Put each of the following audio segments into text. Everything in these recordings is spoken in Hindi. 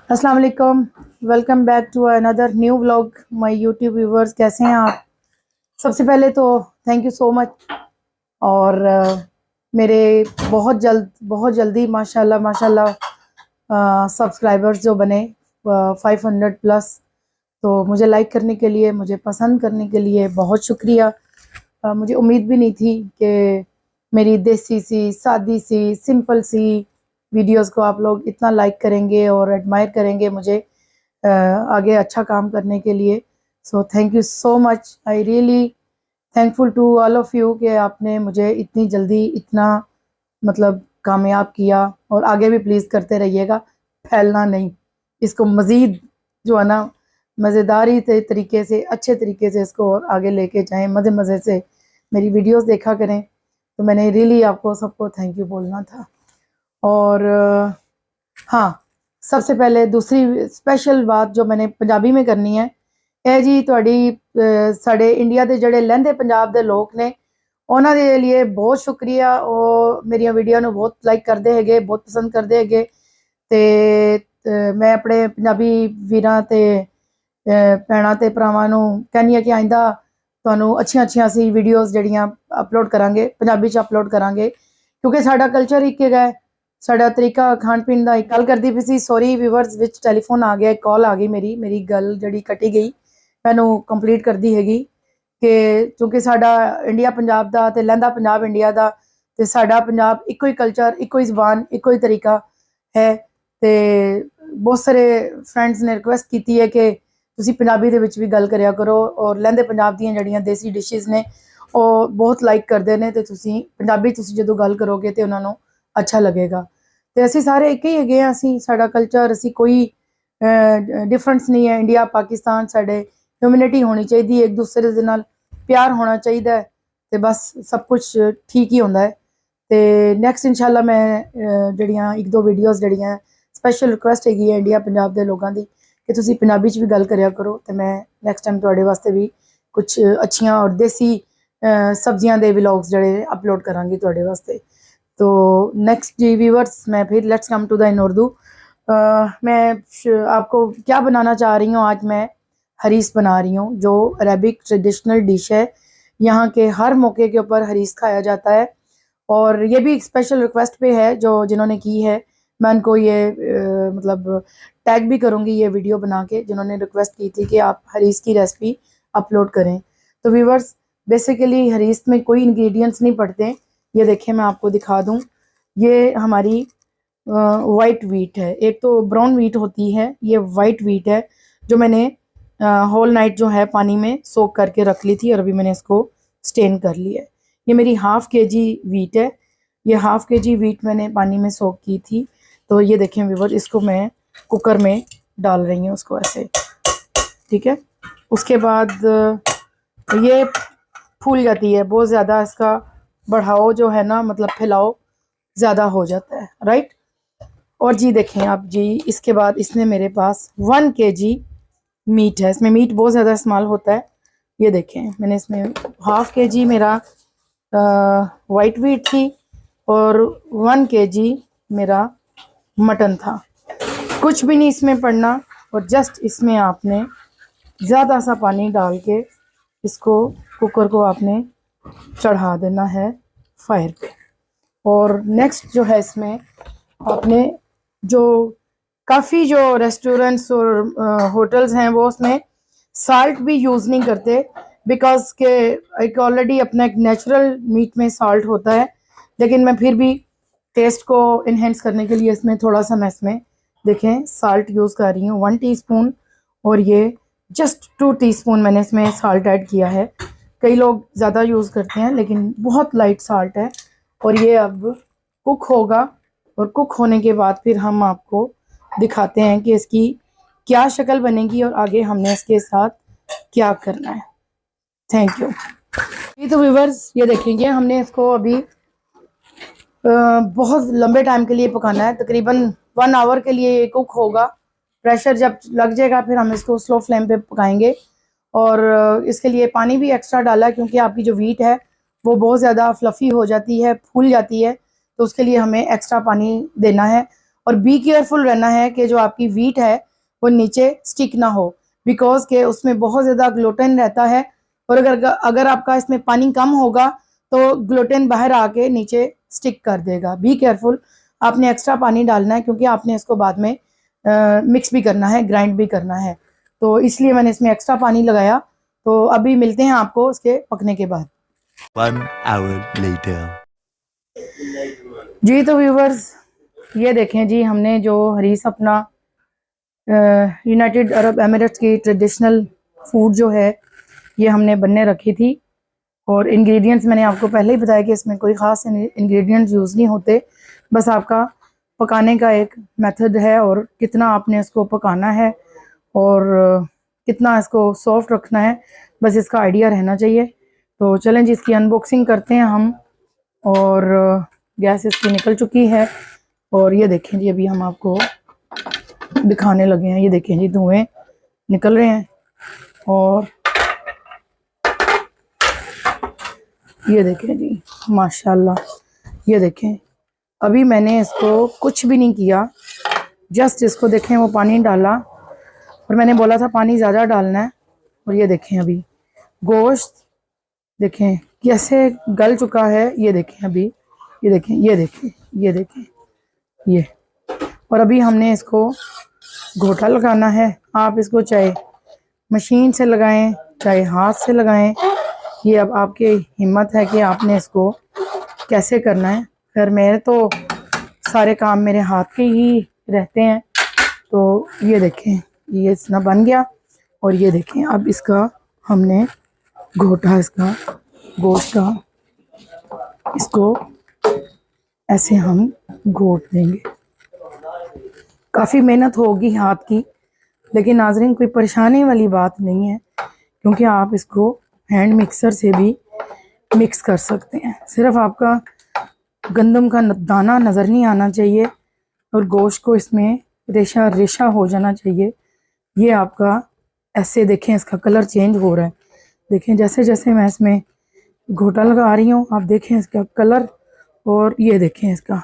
अस्सलाम वालेकुम। Welcome back to another new vlog. My YouTube viewers, कैसे हैं आप? सबसे पहले तो थैंक यू सो मच। और मेरे बहुत जल्दी माशाल्लाह माशाल्लाह सब्सक्राइबर्स जो बने 500 प्लस। तो मुझे लाइक करने के लिए, मुझे पसंद करने के लिए बहुत शुक्रिया। मुझे उम्मीद भी नहीं थी कि मेरी देसी सी सादी सी सिंपल सी वीडियोस को आप लोग इतना लाइक करेंगे और एडमायर करेंगे मुझे आगे अच्छा काम करने के लिए। So thank you so much. I really thankful to all of you कि आपने मुझे इतनी जल्दी इतना मतलब कामयाब किया, और आगे भी प्लीज़ करते रहिएगा, फैलना नहीं। इसको मज़ीद जो है ना मज़ेदार ही तरीके से, अच्छे तरीके से इसको और आगे लेके जाएं, मज़े मज़े से मेरी वीडियोस देखा करें। तो मैंने रियली आपको सबको थैंक यू बोलना था। और हाँ, सबसे पहले दूसरी स्पेशल बात जो मैंने पंजाबी में करनी है ਇਹ जी ਤੁਹਾਡੀ ਸਾਡੇ ਇੰਡੀਆ ਦੇ ਜਿਹੜੇ ਲਹਿੰਦੇ ਪੰਜਾਬ ਦੇ ਲੋਕ ਨੇ ਉਹਨਾਂ ਦੇ ਲਈ ਬਹੁਤ ਸ਼ੁਕਰੀਆ। ਉਹ ਮੇਰੀਆਂ ਵੀਡੀਓ ਨੂੰ ਬਹੁਤ ਲਾਈਕ ਕਰਦੇ ਹੈਗੇ, ਬਹੁਤ ਪਸੰਦ ਕਰਦੇ ਹੈਗੇ। ਤੇ ਮੈਂ ਆਪਣੇ ਪੰਜਾਬੀ ਵੀਰਾਂ ਤੇ ਭੈਣਾਂ ਤੇ ਭਰਾਵਾਂ ਨੂੰ ਕਹਿੰਦੀ ਹਾਂ ਕਿ ਆਇੰਦਾ ਤੁਹਾਨੂੰ ਅੱਛੀਆਂ ਅਸੀਂ ਵੀਡੀਓਜ਼ ਜਿਹੜੀਆਂ ਅਪਲੋਡ ਕਰਾਂਗੇ, ਪੰਜਾਬੀ 'ਚ ਅਪਲੋਡ ਕਰਾਂਗੇ, ਕਿਉਂਕਿ ਸਾਡਾ ਕਲਚਰ ਇੱਕ ਹੈਗਾ, ਸਾਡਾ ਤਰੀਕਾ ਖਾਣ ਪੀਣ ਦਾ। ਇੱਕ ਗੱਲ ਕਰਦੀ ਪਈ ਸੀ, ਸੌਰੀ ਵੀਵਰਸ, ਵਿੱਚ ਟੈਲੀਫੋਨ ਆ ਗਿਆ, ਇੱਕ ਕਾਲ ਆ ਗਈ, ਮੇਰੀ ਗੱਲ ਜਿਹੜੀ ਕੱਟੀ ਗਈ ਮੈਨੂੰ ਕੰਪਲੀਟ ਕਰਦੀ ਹੈਗੀ ਕਿ ਕਿਉਂਕਿ ਸਾਡਾ ਇੰਡੀਆ ਪੰਜਾਬ ਦਾ ਤੇ ਲਹਿੰਦਾ ਪੰਜਾਬ ਇੰਡੀਆ ਦਾ, ਤੇ ਸਾਡਾ ਪੰਜਾਬ ਇੱਕੋ ਹੀ ਕਲਚਰ, ਇੱਕੋ ਹੀ ਜ਼ਬਾਨ, ਇੱਕੋ ਹੀ ਤਰੀਕਾ ਹੈ। ਤੇ ਬਹੁਤ ਸਾਰੇ ਫਰੈਂਡਸ ਨੇ ਰਿਕੁਐਸਟ ਕੀਤੀ ਹੈ ਕਿ ਤੁਸੀਂ ਪੰਜਾਬੀ ਦੇ ਵਿੱਚ ਵੀ ਗੱਲ ਕਰਿਆ ਕਰੋ, ਔਰ ਲਹਿੰਦੇ ਪੰਜਾਬ ਦੀਆਂ ਜਿਹੜੀਆਂ ਦੇਸੀ ਡਿਸ਼ਿਜ਼ ਨੇ ਉਹ ਬਹੁਤ ਲਾਈਕ ਕਰਦੇ ਨੇ, ਤੇ ਤੁਸੀਂ ਪੰਜਾਬੀ ਤੁਸੀਂ ਜਦੋਂ ਗੱਲ ਕਰੋਗੇ ਤੇ ਉਹਨਾਂ ਨੂੰ ਅੱਛਾ ਲੱਗੇਗਾ। ਤੇ ਅਸੀਂ ਸਾਰੇ ਇੱਕ ਹੀ ਹੈਗੇ ਆ, ਅਸੀਂ ਸਾਡਾ ਕਲਚਰ, ਅਸੀਂ ਕੋਈ ਡਿਫਰੈਂਸ ਨਹੀਂ ਹੈ। ਇੰਡੀਆ ਪਾਕਿਸਤਾਨ, ਸਾਡੇ ਹਿਊਮੈਨਿਟੀ ਹੋਣੀ ਚਾਹੀਦੀ ਹੈ, ਇੱਕ ਦੂਸਰੇ ਦੇ ਨਾਲ ਪਿਆਰ ਹੋਣਾ ਚਾਹੀਦਾ ਹੈ, ਤੇ ਬਸ ਸਭ ਕੁਝ ਠੀਕ ਹੀ ਹੁੰਦਾ ਹੈ। ਤੇ ਨੈਕਸਟ ਇਨਸ਼ਾਅੱਲਾ ਮੈਂ ਜਿਹੜੀਆਂ ਇੱਕ ਦੋ ਵੀਡੀਓਜ਼ ਜਿਹੜੀਆਂ ਸਪੈਸ਼ਲ ਰਿਕੁਐਸਟ ਹੈਗੀ ਹੈ ਇੰਡੀਆ ਪੰਜਾਬ ਦੇ ਲੋਕਾਂ ਦੀ ਕਿ ਤੁਸੀਂ ਪੰਜਾਬੀ 'ਚ ਵੀ ਗੱਲ ਕਰਿਆ ਕਰੋ, ਤੇ ਮੈਂ ਨੈਕਸਟ ਟਾਈਮ ਤੁਹਾਡੇ ਵਾਸਤੇ ਵੀ ਕੁਝ ਅੱਛੀਆਂ ਔਰ ਦੇਸੀ ਸਬਜ਼ੀਆਂ ਦੇ ਵਲੌਗਸ ਜਿਹੜੇ ਅਪਲੋਡ ਕਰਾਂਗੀ ਤੁਹਾਡੇ ਵਾਸਤੇ। तो नेक्स्ट जी व्यूवर्स, मैं फिर let's come to the in Urdu. मैं आपको क्या बनाना चाह रही हूँ, आज मैं हरीस बना रही हूँ, जो अरेबिक ट्रेडिशनल डिश है। यहाँ के हर मौके के ऊपर हरीस खाया जाता है, और ये भी एक स्पेशल रिक्वेस्ट पे है जो जिन्होंने की है। मैं उनको ये मतलब टैग भी करूँगी ये वीडियो बना के, जिन्होंने रिक्वेस्ट की थी कि आप हरीस की रेसिपी अपलोड करें। तो व्यूवर्स, बेसिकली हरीस में कोई इंग्रेडिएंट्स नहीं पड़ते। ये देखें, मैं आपको दिखा दूं, ये हमारी वाइट वीट है। एक तो ब्राउन वीट होती है, ये वाइट वीट है जो मैंने होल नाइट जो है पानी में सोक करके रख ली थी, और अभी मैंने इसको स्टेन कर लिया है। ये मेरी हाफ़ केजी वीट है, ये हाफ़ केजी वीट मैंने पानी में सोक की थी। तो ये देखें व्यूअर, इसको मैं कुकर में डाल रही हूँ, उसको ऐसे, ठीक है। उसके बाद ये फूल जाती है बहुत ज़्यादा, इसका बढ़ाओ जो है ना, मतलब फैलाओ ज़्यादा हो जाता है, राइट। और जी देखें आप जी, इसके बाद इसमें मेरे पास 1 kg मीट है। इसमें मीट बहुत ज़्यादा इस्तेमाल होता है। ये देखें, मैंने इसमें हाफ़ kg मेरा वाइट वीट थी, और 1 kg मेरा मटन था। कुछ भी नहीं इसमें पड़ना, और जस्ट इसमें आपने ज़्यादा सा पानी डाल के इसको, कुकर को आपने चढ़ा देना है फायर पे। और नेक्स्ट जो है, इसमें आपने जो काफ़ी जो रेस्टोरेंट्स और होटल्स हैं वो उसमें साल्ट भी यूज़ नहीं करते, बिकॉज के एक ऑलरेडी अपना एक नेचुरल मीट में साल्ट होता है। लेकिन मैं फिर भी टेस्ट को इन्हेंस करने के लिए इसमें थोड़ा सा मैं इसमें देखें साल्ट यूज़ कर रही हूँ, 1 टीस्पून, और ये जस्ट 2 टीस्पून मैंने इसमें साल्ट ऐड किया है। कई लोग ज़्यादा यूज़ करते हैं, लेकिन बहुत लाइट साल्ट है। और ये अब कुक होगा, और कुक होने के बाद फिर हम आपको दिखाते हैं कि इसकी क्या शक्ल बनेगी और आगे हमने इसके साथ क्या करना है। Thank you. तो व्यूअर्स, ये देखेंगे, हमने इसको अभी बहुत लंबे टाइम के लिए पकाना है, तकरीबन 1 आवर के लिए ये कुक होगा। प्रेशर जब लग जाएगा फिर हम इसको स्लो फ्लेम पे पकाएंगे। और इसके लिए पानी भी एक्स्ट्रा डाला, क्योंकि आपकी जो वीट है वो बहुत ज़्यादा फ्लफ़ी हो जाती है, फूल जाती है, तो उसके लिए हमें एक्स्ट्रा पानी देना है। और बी केयरफुल रहना है कि जो आपकी वीट है वो नीचे स्टिक ना हो, बिकॉज के उसमें बहुत ज़्यादा ग्लूटेन रहता है, और अगर आपका इसमें पानी कम होगा तो ग्लूटेन बाहर आके नीचे स्टिक कर देगा। बी केयरफुल, आपने एक्स्ट्रा पानी डालना है क्योंकि आपने इसको बाद में मिक्स भी करना है, ग्राइंड भी करना है, तो इसलिए मैंने इसमें एक्स्ट्रा पानी लगाया। तो अभी मिलते हैं आपको उसके पकने के बाद। 1 hour later. जी तो व्यूवर्स ये देखें जी, हमने जो हरीस अपना यूनाइटेड अरब एमिरेट्स की ट्रेडिशनल फूड जो है ये हमने बनने रखी थी, और इंग्रेडिएंट्स मैंने आपको पहले ही बताया कि इसमें कोई ख़ास इंग्रेडिएंट्स यूज़ नहीं होते, बस आपका पकाने का एक मेथड है और कितना आपने इसको पकाना है और कितना इसको सॉफ्ट रखना है, बस इसका आइडिया रहना चाहिए। तो चलें जी इसकी अनबॉक्सिंग करते हैं हम। और गैस इसकी निकल चुकी है, और ये देखें जी अभी हम आपको दिखाने लगे हैं। ये देखें जी धुएं निकल रहे हैं, और ये देखें जी माशाल्लाह। ये देखें अभी मैंने इसको कुछ भी नहीं किया, जस्ट इसको देखें वो पानी डाला, और मैंने बोला था पानी ज़्यादा डालना है। और ये देखें अभी गोश्त देखें कैसे गल चुका है। ये देखें अभी, ये देखें, ये देखें, ये देखें, ये। और अभी हमने इसको घोटा लगाना है। आप इसको चाहे मशीन से लगाएं चाहे हाथ से लगाएं, ये अब आपकी हिम्मत है कि आपने इसको कैसे करना है। फिर मेरे तो सारे काम मेरे हाथ के ही रहते हैं। तो ये देखें ये इतना बन गया, और ये देखें अब इसका हमने घोटा, इसका गोश्त का इसको ऐसे हम घोट देंगे। काफ़ी मेहनत होगी हाथ की, लेकिन नाज़रीन कोई परेशानी वाली बात नहीं है, क्योंकि आप इसको हैंड मिक्सर से भी मिक्स कर सकते हैं। सिर्फ आपका गंदम का दाना नज़र नहीं आना चाहिए, और गोश्त को इसमें रेशा रेशा हो जाना चाहिए। ये आपका ऐसे देखें इसका कलर चेंज हो रहा है। देखें जैसे जैसे मैं इसमें घोटा लगा रही हूँ, आप देखें इसका कलर, और ये देखें इसका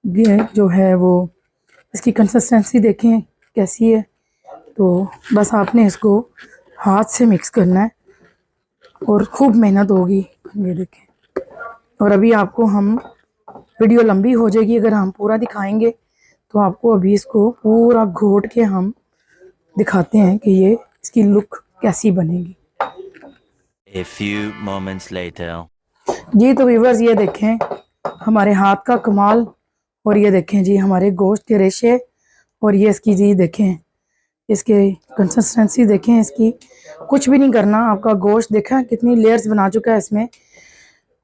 ये जो है वो इसकी कंसिस्टेंसी देखें कैसी है। तो बस आपने इसको हाथ से मिक्स करना है, और खूब मेहनत होगी। ये देखें, और अभी आपको हम वीडियो लंबी हो जाएगी अगर हम पूरा दिखाएंगे, तो आपको अभी इसको पूरा घोट के हम दिखाते हैं कि ये इसकी लुक कैसी बनेगी। A few moments later. जी तो व्यूवर्स ये देखें हमारे हाथ का कमाल, और ये देखें जी हमारे गोश्त के रेशे, और ये इसकी जी देखें इसके कंसिस्टेंसी देखें इसकी। कुछ भी नहीं करना, आपका गोश्त देखा कितनी लेयर्स बना चुका है इसमें,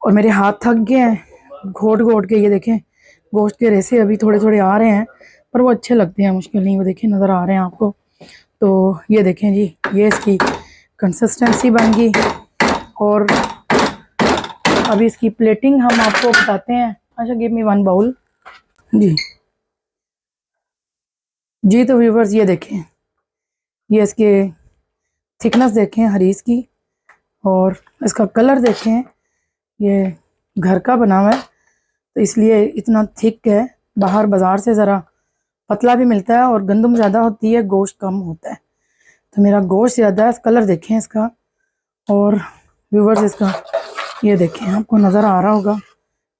और मेरे हाथ थक गए हैं घोट घोट के। ये देखें गोश्त के रेशे अभी थोड़े थोड़े आ रहे हैं, पर वो अच्छे लगते हैं, मुश्किल नहीं, वो देखें नज़र आ रहे हैं आपको। तो ये देखें जी ये इसकी कंसिस्टेंसी बन गई, और अभी इसकी प्लेटिंग हम आपको बताते हैं। अच्छा गिव मी 1 बाउल जी। जी तो व्यूवर्स ये देखें ये इसके थिकनेस देखें हरीस की, और इसका कलर देखें। ये घर का बना हुआ है तो इसलिए इतना थिक है, बाहर बाज़ार से ज़रा पतला भी मिलता है, और गंदम ज़्यादा होती है गोश्त कम होता है। तो मेरा गोश्त ज़्यादा है। कलर देखें इसका, और व्यूवर्स इसका ये देखें, आपको नज़र आ रहा होगा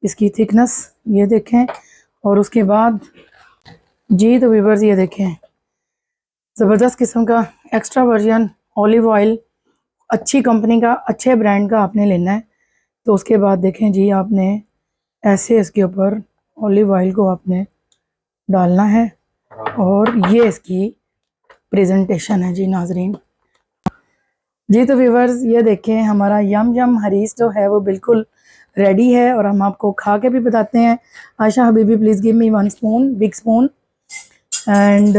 इसकी थिकनेस, ये देखें। और उसके बाद जी तो व्यूवर्स ये देखें ज़बरदस्त किस्म का एक्स्ट्रा वर्जन ऑलिव ऑयल, अच्छी कंपनी का अच्छे ब्रांड का आपने लेना है। तो उसके बाद देखें जी आपने ऐसे इसके ऊपर ऑलिव ऑयल को आपने डालना है, और ये इसकी प्रेजेंटेशन है जी नाजरीन। जी तो व्यूवर्स ये देखें हमारा यम यम हरीस जो है वो बिल्कुल रेडी है, और हम आपको खा के भी बताते हैं। Ayesha Habibi please give me 1 spoon, big spoon. And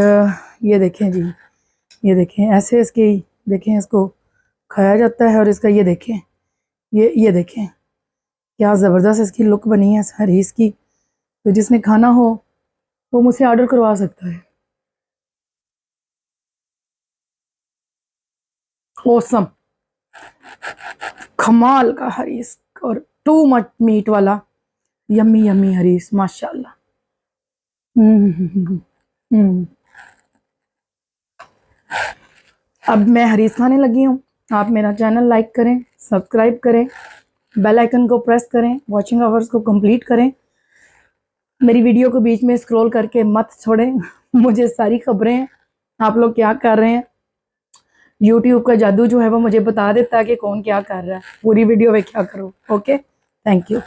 ये देखें जी, ये देखें ऐसे इसकी देखें इसको खाया जाता है, और इसका ये देखें ये देखें क्या ज़बरदस्त इसकी लुक बनी है इस हरीस की। तो जिसने खाना हो वो मुझसे ऑर्डर करवा सकता है। ऑसम कमाल का हरीस, और टू मच मीट वाला यम्मी यम्मी हरीस माशाल्लाह। हम्म। अब मैं हरीस खाने लगी हूँ। आप मेरा चैनल लाइक करें, सब्सक्राइब करें, बेल आइकन को प्रेस करें, वॉचिंग आवर्स को कंप्लीट करें, मेरी वीडियो को बीच में स्क्रॉल करके मत छोड़ें। मुझे सारी खबरें आप लोग क्या कर रहे हैं, यूट्यूब का जादू जो है वो मुझे बता देता है कि कौन क्या कर रहा है। पूरी वीडियो में क्या करो। Okay, thank you.